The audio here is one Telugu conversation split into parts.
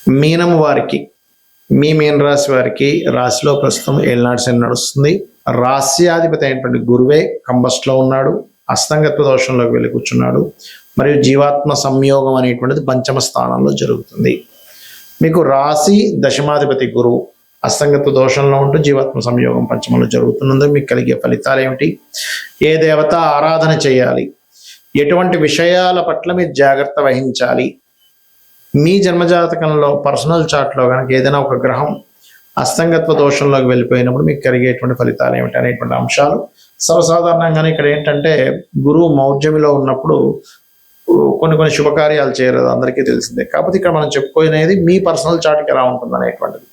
మీనం వారికి, మీ మీన రాశి వారికి రాశిలో ప్రస్తుతం ఏలినాటి శని నడుస్తుంది. రాశ్యాధిపతి అయినటువంటి గురువే కంబస్ట్లో ఉన్నాడు, అస్తంగత్వ దోషంలోకి వెళ్ళి కూర్చున్నాడు. మరియు జీవాత్మ సంయోగం అనేటువంటిది పంచమ స్థానంలో జరుగుతుంది. మీకు రాశి దశమాధిపతి గురువు అస్తంగత్వ దోషంలో ఉంటూ జీవాత్మ సంయోగం పంచమంలో జరుగుతున్నందుకు మీకు కలిగే ఫలితాలు ఏమిటి, ఏ దేవత ఆరాధన చేయాలి, ఎటువంటి విషయాల పట్ల మీరు జాగ్రత్త వహించాలి, మీ జన్మజాతకంలో పర్సనల్ చార్ట్లో కనుక ఏదైనా ఒక గ్రహం అస్తంగత్వ దోషంలోకి వెళ్ళిపోయినప్పుడు మీకు కలిగేటువంటి ఫలితాలు ఏమిటి అనేటువంటి అంశాలు సర్వసాధారణంగానే ఇక్కడ ఏంటంటే గురువు మౌఢ్యమిలో ఉన్నప్పుడు కొన్ని శుభకార్యాలు చేయలేదు, అందరికీ తెలిసిందే. కాకపోతే ఇక్కడ మనం చెప్పుకునేది మీ పర్సనల్ చార్ట్కి ఎలా ఉంటుంది అనేటువంటిది.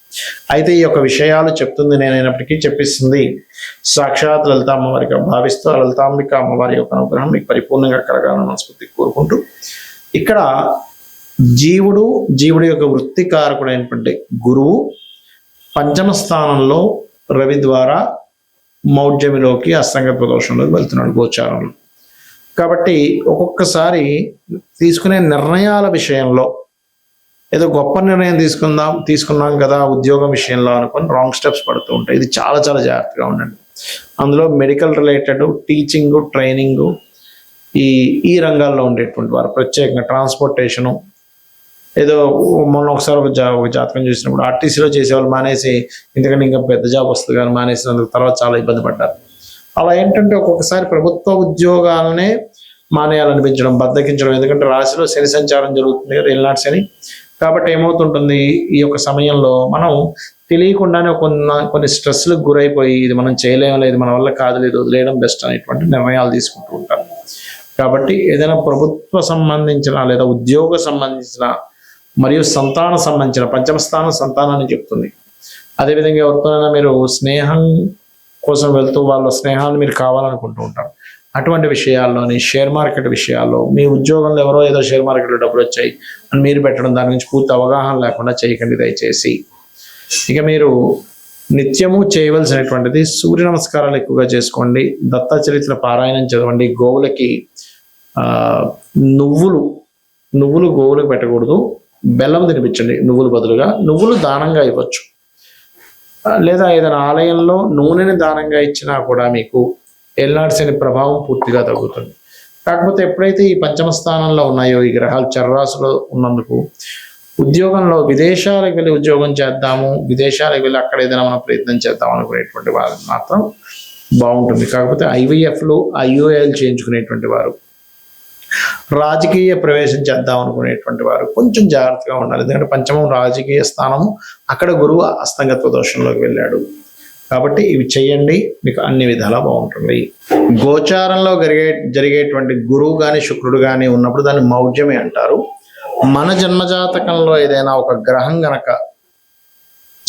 అయితే ఈ యొక్క విషయాలు చెప్తుంది నేనైనప్పటికీ చెప్పిస్తుంది సాక్షాత్ లలిత అమ్మవారిగా భావిస్తూ ఆ లలితాంబిక అమ్మవారి యొక్క అనుగ్రహం మీకు పరిపూర్ణంగా కలగాలని మనస్ఫూర్తి కోరుకుంటూ, ఇక్కడ జీవుడి యొక్క వృత్తికారకుడైనటువంటి గురువు పంచమ స్థానంలో రవి ద్వారా మౌఢ్యమిలోకి అస్తంగత్వ దోషంలోకి వెళ్తున్నాడు గోచారంలో. కాబట్టి ఒక్కొక్కసారి తీసుకునే నిర్ణయాల విషయంలో ఏదో గొప్ప నిర్ణయం తీసుకున్నాం కదా ఉద్యోగం విషయంలో అనుకుని రాంగ్ స్టెప్స్ పడుతూ ఉంటాయి. ఇది చాలా చాలా జాగ్రత్తగా ఉండండి. అందులో మెడికల్ రిలేటెడ్, టీచింగు, ట్రైనింగు, ఈ రంగాల్లో ఉండేటువంటి వారు ప్రత్యేకంగా ట్రాన్స్పోర్టేషను, ఏదో మొన్న ఒకసారి ఒక జాతకం చూసినప్పుడు ఆర్టీసీలో చేసేవాళ్ళు మానేసి ఎందుకంటే ఇంకా పెద్ద జాబ్ వస్తుంది కానీ మానేసినందుకు తర్వాత చాలా ఇబ్బంది పడ్డారు. అలా ఏంటంటే ఒక్కొక్కసారి ప్రభుత్వ ఉద్యోగాలనే మానేయాలనిపించడం, బద్దకించడం. ఎందుకంటే రాశిలో శని సంచారం జరుగుతుంది కదా, ఏలినాటి శని. కాబట్టి ఏమవుతుంటుంది, ఈ యొక్క సమయంలో మనం తెలియకుండానే కొన్ని స్ట్రెస్లకు గురైపోయి ఇది మనం చేయలేం లేదు, మన వల్ల కాదు, లేదు, వదిలేయడం బెస్ట్ అనేటువంటి నిర్ణయాలు తీసుకుంటూ ఉంటారు. కాబట్టి ఏదైనా ప్రభుత్వ సంబంధించిన లేదా ఉద్యోగ సంబంధించిన మరియు సంతాన సంబంధించిన పంచమ స్థానం సంతానాన్ని చెప్తుంది. అదేవిధంగా ఎవరితోనైనా మీరు స్నేహం కోసం వెళ్తూ వాళ్ళ స్నేహాన్ని మీరు కావాలనుకుంటూ ఉంటారు. అటువంటి విషయాల్లోని షేర్ మార్కెట్ విషయాల్లో మీ ఉద్యోగంలో ఎవరో ఏదో షేర్ మార్కెట్లో డబ్బులు వచ్చాయి అని మీరు పెట్టడం, దాని గురించి పూర్తి అవగాహన లేకుండా చేయకండి దయచేసి. ఇక మీరు నిత్యము చేయవలసినటువంటిది సూర్య నమస్కారాలు ఎక్కువగా చేసుకోండి, దత్త చరిత్ర పారాయణం చదవండి, గోవులకి నువ్వులు గోవులకు పెట్టకూడదు, బెల్లం తినిపించండి. నువ్వులు బదులుగా నువ్వులు దానంగా ఇవ్వచ్చు, లేదా ఏదైనా ఆలయంలో నూనెని దానంగా ఇచ్చినా కూడా మీకు ఏలినాటి శని ప్రభావం పూర్తిగా తగ్గుతుంది. కాకపోతే ఎప్పుడైతే ఈ పంచమ స్థానంలో ఉన్నాయో ఈ గ్రహాలు చర్రాశిలో ఉన్నందుకు ఉద్యోగంలో విదేశాలకు వెళ్ళి ఉద్యోగం చేద్దాము, విదేశాలకు వెళ్ళి అక్కడ ఏదైనా మనం ప్రయత్నం చేద్దాం అనుకునేటువంటి వారు మాత్రం బాగుంటుంది. కాకపోతే IVFలు, IUIలు చేయించుకునేటువంటి వారు, రాజకీయ ప్రవేశం చేద్దాం అనుకునేటువంటి వారు కొంచెం జాగ్రత్తగా ఉండాలి. ఎందుకంటే పంచమం రాజకీయ స్థానము, అక్కడ గురువు అస్తంగత్వ దోషంలోకి వెళ్ళాడు. కాబట్టి ఇవి చేయండి, మీకు అన్ని విధాలా బాగుంటుంది. గోచారంలో జరిగేటువంటి గురువు కానీ శుక్రుడు కానీ ఉన్నప్పుడు దాన్ని మౌఢ్యమే అంటారు. మన జన్మజాతకంలో ఏదైనా ఒక గ్రహం గనక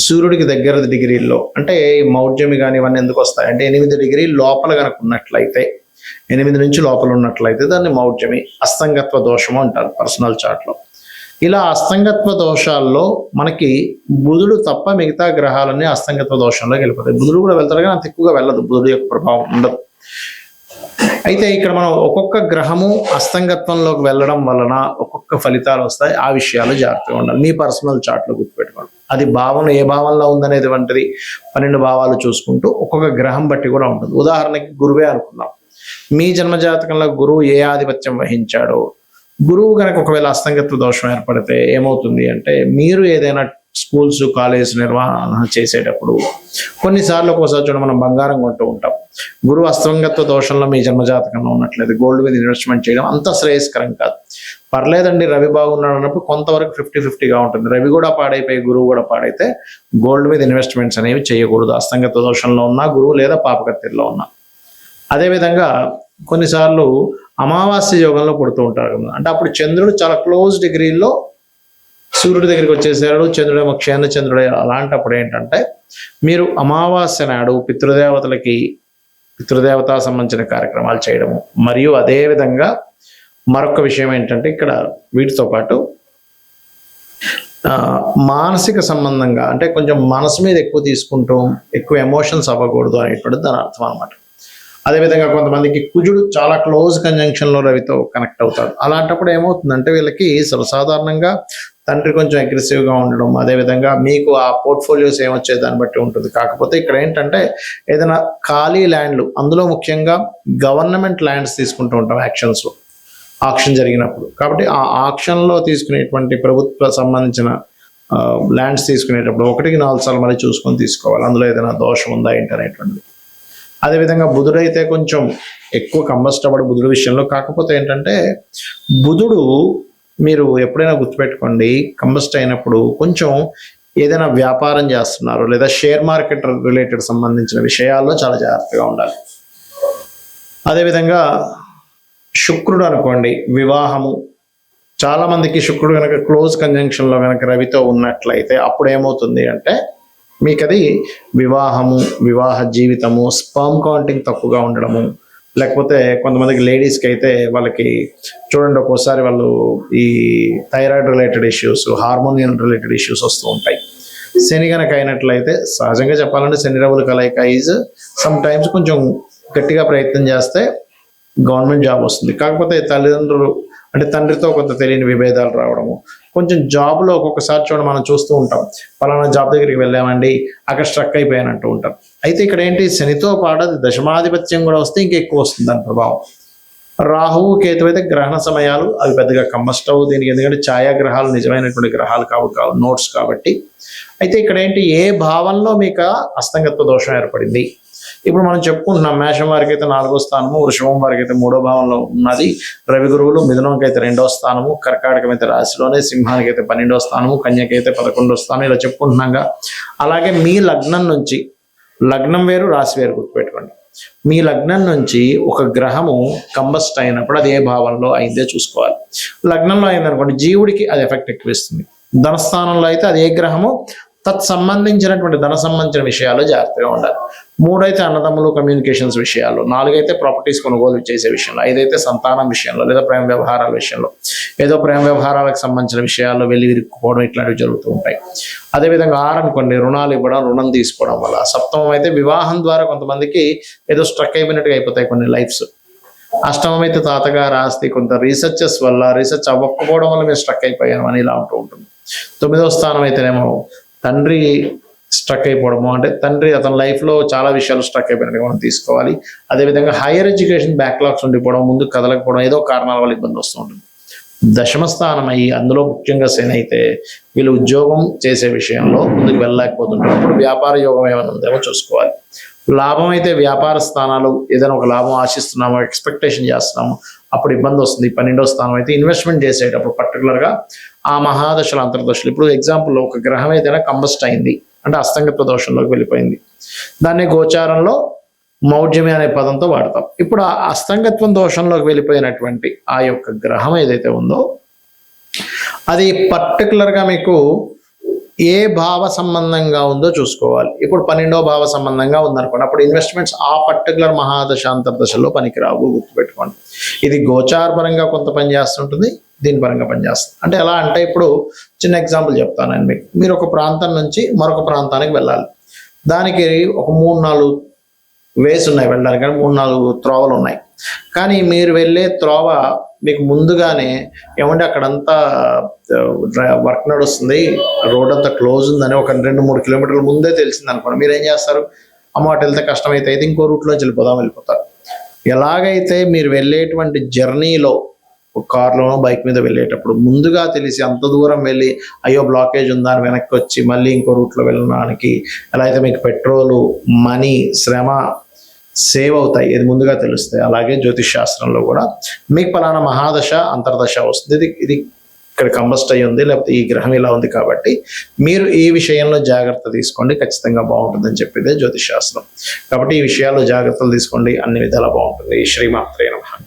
సూర్యుడికి దగ్గర డిగ్రీల్లో, అంటే మౌఢ్యమి కానీ ఇవన్నీ ఎందుకు వస్తాయి అంటే 8 డిగ్రీల లోపల కనుక ఉన్నట్లయితే, 8 నుంచి లోపల ఉన్నట్లయితే దాన్ని మౌఢ్యమి, అస్తంగత్వ దోషము అంటారు పర్సనల్ చార్ట్లో. ఇలా అస్తంగత్వ దోషాల్లో మనకి బుధుడు తప్ప మిగతా గ్రహాలన్నీ అస్తంగత్వ దోషంలోకి వెళ్ళిపోతాయి. బుధుడు కూడా వెళ్తారు కానీ అంత ఎక్కువగా వెళ్ళదు, బుధుడు యొక్క ప్రభావం ఉండదు. అయితే ఇక్కడ మనం ఒక్కొక్క గ్రహము అస్తంగత్వంలోకి వెళ్ళడం వలన ఒక్కొక్క ఫలితాలు వస్తాయి. ఆ విషయాలు జాగ్రత్తగా ఉండాలి. మీ పర్సనల్ చార్ట్లో గుర్తుపెట్టుకోండి. అది భావన ఏ భావంలో ఉందనేది వంటిది 12 భావాలు చూసుకుంటూ ఒక్కొక్క గ్రహం బట్టి కూడా ఉంటుంది. ఉదాహరణకి గురువే అనుకుందాం. మీ జన్మజాతకంలో గురువు ఏ ఆధిపత్యం వహించాడో, గురువు కనుక ఒకవేళ అస్తంగత్వ దోషం ఏర్పడితే ఏమవుతుంది అంటే, మీరు ఏదైనా స్కూల్స్, కాలేజ్ నిర్వహణ చేసేటప్పుడు కొన్నిసార్లు ఒక్కోసారి చూడ మనం బంగారం కొంటూ ఉంటాం. గురువు అస్తంగత్వ దోషంలో మీ జన్మజాతకంలో ఉన్నట్లయితే గోల్డ్ మీద ఇన్వెస్ట్మెంట్ చేయడం అంత శ్రేయస్కరం కాదు. పర్లేదండి రవి బాగున్నాడు అన్నప్పుడు కొంతవరకు 50-50గా ఉంటుంది. రవి కూడా పాడైపోయి గురువు కూడా పాడైతే గోల్డ్ మీద ఇన్వెస్ట్మెంట్స్ అనేవి చేయకూడదు, అస్తంగత్వ దోషంలో ఉన్నా గురువు లేదా పాపకత్తిలో ఉన్నా. అదేవిధంగా కొన్నిసార్లు అమావాస్య యోగంలో పుడుతూ ఉంటారు కదా, అంటే అప్పుడు చంద్రుడు చాలా క్లోజ్ డిగ్రీల్లో సూర్యుడి దగ్గరికి వచ్చేసాడు, చంద్రుడేమో క్షేణ చంద్రుడే. అలాంటప్పుడు ఏంటంటే మీరు అమావాస్య నాడు పితృదేవతా సంబంధించిన కార్యక్రమాలు చేయడము, మరియు అదేవిధంగా మరొక విషయం ఏంటంటే ఇక్కడ వీటితో పాటు మానసిక సంబంధంగా అంటే కొంచెం మనసు మీద ఎక్కువ తీసుకుంటూ ఎక్కువ ఎమోషన్స్ అవ్వకూడదు అనేటువంటి దాని అర్థం అనమాట. అదేవిధంగా కొంతమందికి కుజుడు చాలా క్లోజ్ కంజంక్షన్లో రవితో కనెక్ట్ అవుతాడు. అలాంటప్పుడు ఏమవుతుందంటే వీళ్ళకి సర్వసాధారణంగా తండ్రి కొంచెం అగ్రెసివ్గా ఉండడం, అదేవిధంగా మీకు ఆ పోర్ట్ఫోలియోస్ ఏమొచ్చే దాన్ని బట్టి ఉంటుంది. కాకపోతే ఇక్కడ ఏంటంటే ఏదైనా ఖాళీ ల్యాండ్లు, అందులో ముఖ్యంగా గవర్నమెంట్ ల్యాండ్స్ తీసుకుంటూ ఉంటాం యాక్షన్స్లో, ఆక్షన్ జరిగినప్పుడు. కాబట్టి ఆ ఆక్షన్లో తీసుకునేటువంటి ప్రభుత్వ సంబంధించిన ల్యాండ్స్ తీసుకునేటప్పుడు 1కి 4 సార్లు మళ్ళీ చూసుకొని తీసుకోవాలి, అందులో ఏదైనా దోషం ఉందా ఏంటి అనేటువంటిది. అదేవిధంగా బుధుడైతే కొంచెం ఎక్కువ కంబస్ట్ అవ్వడు బుధుడు విషయంలో. కాకపోతే ఏంటంటే బుధుడు మీరు ఎప్పుడైనా గుర్తుపెట్టుకోండి, కంబస్ట్ అయినప్పుడు కొంచెం ఏదైనా వ్యాపారం చేస్తున్నారు లేదా షేర్ మార్కెట్ రిలేటెడ్ సంబంధించిన విషయాల్లో చాలా జాగ్రత్తగా ఉండాలి. అదేవిధంగా శుక్రుడు అనుకోండి, వివాహము, చాలా మందికి శుక్రుడు కనుక క్లోజ్ కంజంక్షన్లో కనుక రవితో ఉన్నట్లయితే అప్పుడు ఏమవుతుంది అంటే మీకు అది వివాహము, వివాహ జీవితము, స్పర్మ్ కౌంటింగ్ తక్కువగా ఉండడము, లేకపోతే కొంతమందికి లేడీస్కి అయితే వాళ్ళకి చూడండి ఒక్కోసారి వాళ్ళు ఈ thyroid related issues, హార్మోనియల్ related issues వస్తూ ఉంటాయి. శని కనుక అయినట్లయితే సహజంగా చెప్పాలంటే శని రవుల కలయిక ఈజ్ సమ్ టైమ్స్ కొంచెం గట్టిగా ప్రయత్నం చేస్తే గవర్నమెంట్ జాబ్ వస్తుంది. కాకపోతే తల్లిదండ్రులు అంటే తండ్రితో కొంత తెలియని విభేదాలు రావడము, కొంచెం జాబ్లో ఒక్కొక్కసారి చూడండి మనం చూస్తూ ఉంటాం, పలానా జాబ్ దగ్గరికి వెళ్ళామండి అక్కడ స్ట్రక్ అయిపోయానంటూ ఉంటాం. అయితే ఇక్కడ ఏంటి, శనితో పాటు దశమాధిపత్యం కూడా వస్తే ఇంకా ఎక్కువ వస్తుంది దాని ప్రభావం. రాహువు కేతు అయితే గ్రహణ సమయాలు అవి పెద్దగా కంబస్ట్ అవ్వు దీనికి, ఎందుకంటే ఛాయాగ్రహాలు నిజమైనటువంటి గ్రహాలు కావు నోట్స్ కాబట్టి. అయితే ఇక్కడ ఏంటి, ఏ భావంలో మీకు అస్తంగత్వ దోషం ఏర్పడింది. ఇప్పుడు మనం చెప్పుకుంటున్నాం మేషం వారికి అయితే 4వ స్థానము, వృషభం వారికి అయితే 3వ భావంలో ఉన్నది, రవి గురువులు, మిథునంకి అయితే 2వ స్థానము, కర్కాటకం అయితే రాశిలోనే, సింహానికి అయితే 12వ స్థానము, కన్యకి అయితే 11వ స్థానం, ఇలా చెప్పుకుంటున్నాగా. అలాగే మీ లగ్నం నుంచి, లగ్నం వేరు రాశి వేరు గుర్తుపెట్టుకోండి, మీ లగ్నం నుంచి ఒక గ్రహము కంబస్ట్ అయినప్పుడు అది ఏ భావంలో అయిందే చూసుకోవాలి. లగ్నంలో అయిందనుకోండి జీవుడికి అది ఎఫెక్ట్ ఎక్కువ ఇస్తుంది. ధనస్థానంలో అయితే అది ఏ గ్రహము సంబంధించినటువంటి ధన సంబంధించిన విషయాలు జాగ్రత్తగా ఉండాలి. 3 అయితే అన్నదమ్ములు కమ్యూనికేషన్స్ విషయాల్లో, 4 అయితే ప్రాపర్టీస్ కొనుగోలు చేసే విషయంలో, 5 అయితే సంతానం విషయంలో లేదా ప్రేమ వ్యవహారాల విషయంలో, ఏదో ప్రేమ వ్యవహారాలకు సంబంధించిన విషయాల్లో వెళ్ళి విరుక్కుపోవడం ఇట్లాంటివి జరుగుతూ ఉంటాయి. అదేవిధంగా 6 అనుకోండి, రుణాలు ఇవ్వడం, రుణం తీసుకోవడం వల్ల. 7వ అయితే వివాహం ద్వారా కొంతమందికి ఏదో స్ట్రక్ అయిపోయినట్టుగా అయిపోతాయి కొన్ని లైఫ్స్. 8వ అయితే తాతగారు ఆస్తి, కొంత రీసెర్చెస్ వల్ల రీసెర్చ్ అవ్వకపోవడం వల్ల మేము స్ట్రక్ అయిపోయాను అని ఇలా ఉంటూ ఉంటుంది. 9వ స్థానం అయితేనేమో తండ్రి స్ట్రక్ అయిపోవడము, అంటే తండ్రి అతని లైఫ్లో చాలా విషయాలు స్ట్రక్ అయిపోయినట్టుగా మనం తీసుకోవాలి. అదేవిధంగా హైయర్ ఎడ్యుకేషన్ బ్యాక్లాగ్స్ ఉండిపోవడం, ముందుకు కదలకపోవడం, ఏదో కారణాల వల్ల ఇబ్బంది వస్తూ ఉంటుంది. 10వ స్థానం అయ్యి అందులో ముఖ్యంగా శని అయితే వీళ్ళు ఉద్యోగం చేసే విషయంలో ముందుకు వెళ్ళలేకపోతుంటారు. అప్పుడు వ్యాపార యోగం ఏమైనా ఉందేమో చూసుకోవాలి. లాభం అయితే వ్యాపార స్థానాలు, ఏదైనా ఒక లాభం ఆశిస్తున్నామో ఎక్స్పెక్టేషన్ చేస్తున్నాము అప్పుడు ఇబ్బంది వస్తుంది. 12వ స్థానం అయితే ఇన్వెస్ట్మెంట్ చేసేటప్పుడు పర్టికులర్గా ఆ మహాదశలు అంతర్దశలు. ఇప్పుడు ఎగ్జాంపుల్ ఒక గ్రహం ఏదైనా కంబస్ట్ అయింది అంటే అస్తంగత్వ దోషంలోకి వెళ్ళిపోయింది, దాన్ని గోచారంలో మౌఢ్యమి అనే పదంతో వాడతాం. ఇప్పుడు ఆ అస్తంగత్వం దోషంలోకి వెళ్ళిపోయినటువంటి ఆ యొక్క గ్రహం ఏదైతే ఉందో అది పర్టికులర్గా మీకు ఏ భావ సంబంధంగా ఉందో చూసుకోవాలి. ఇప్పుడు 12వ భావ సంబంధంగా ఉందనుకోండి, అప్పుడు ఇన్వెస్ట్మెంట్స్ ఆ పర్టికులర్ మహాదశ అంతర్దశలో పనికిరావు, గుర్తుపెట్టుకోండి. ఇది గోచార పరంగా కొంత పని చేస్తుంటుంది, దీని పరంగా పనిచేస్తుంది. అంటే ఎలా అంటే ఇప్పుడు చిన్న ఎగ్జాంపుల్ చెప్తానండి మీకు. మీరు ఒక ప్రాంతం నుంచి మరొక ప్రాంతానికి వెళ్ళాలి, దానికి ఒక 3-4 వేస్ ఉన్నాయి వెళ్ళడానికి, కానీ 3-4 త్రోవలు ఉన్నాయి. కానీ మీరు వెళ్ళే త్రోవ మీకు ముందుగానే ఏమంటే అక్కడంతా వర్క్ నడుస్తుంది, రోడ్ అంతా క్లోజ్ ఉందని ఒక 2-3 కిలోమీటర్ల ముందే తెలిసింది అనుకోండి, మీరు ఏం చేస్తారు, అమ్మ అటు వెళ్తే కష్టమైతే అయితే ఇంకో రూట్లోంచి వెళ్ళిపోతారు. ఎలాగైతే మీరు వెళ్ళేటువంటి జర్నీలో కార్లోనో బైక్ మీద వెళ్ళేటప్పుడు ముందుగా తెలిసి అంత దూరం వెళ్ళి అయ్యో బ్లాకేజ్ ఉందా అని వెనక్కి వచ్చి మళ్ళీ ఇంకో రూట్లో వెళ్ళడానికి ఎలా అయితే మీకు పెట్రోలు, మనీ, శ్రమ సేవ్ అవుతాయి, ఇది ముందుగా తెలుస్తాయి. అలాగే జ్యోతిష్ శాస్త్రంలో కూడా మీకు పలానా మహాదశ అంతర్దశ వస్తుంది, ఇది ఇక్కడ కంబస్ట్ అయ్యి ఉంది, లేకపోతే ఈ గ్రహం ఇలా ఉంది, కాబట్టి మీరు ఈ విషయంలో జాగ్రత్త తీసుకోండి, ఖచ్చితంగా బాగుంటుందని చెప్పేదే జ్యోతిష్ శాస్త్రం. కాబట్టి ఈ విషయాల్లో జాగ్రత్తలు తీసుకోండి, అన్ని విధాలా బాగుంటుంది. శ్రీమాత్రే నమః.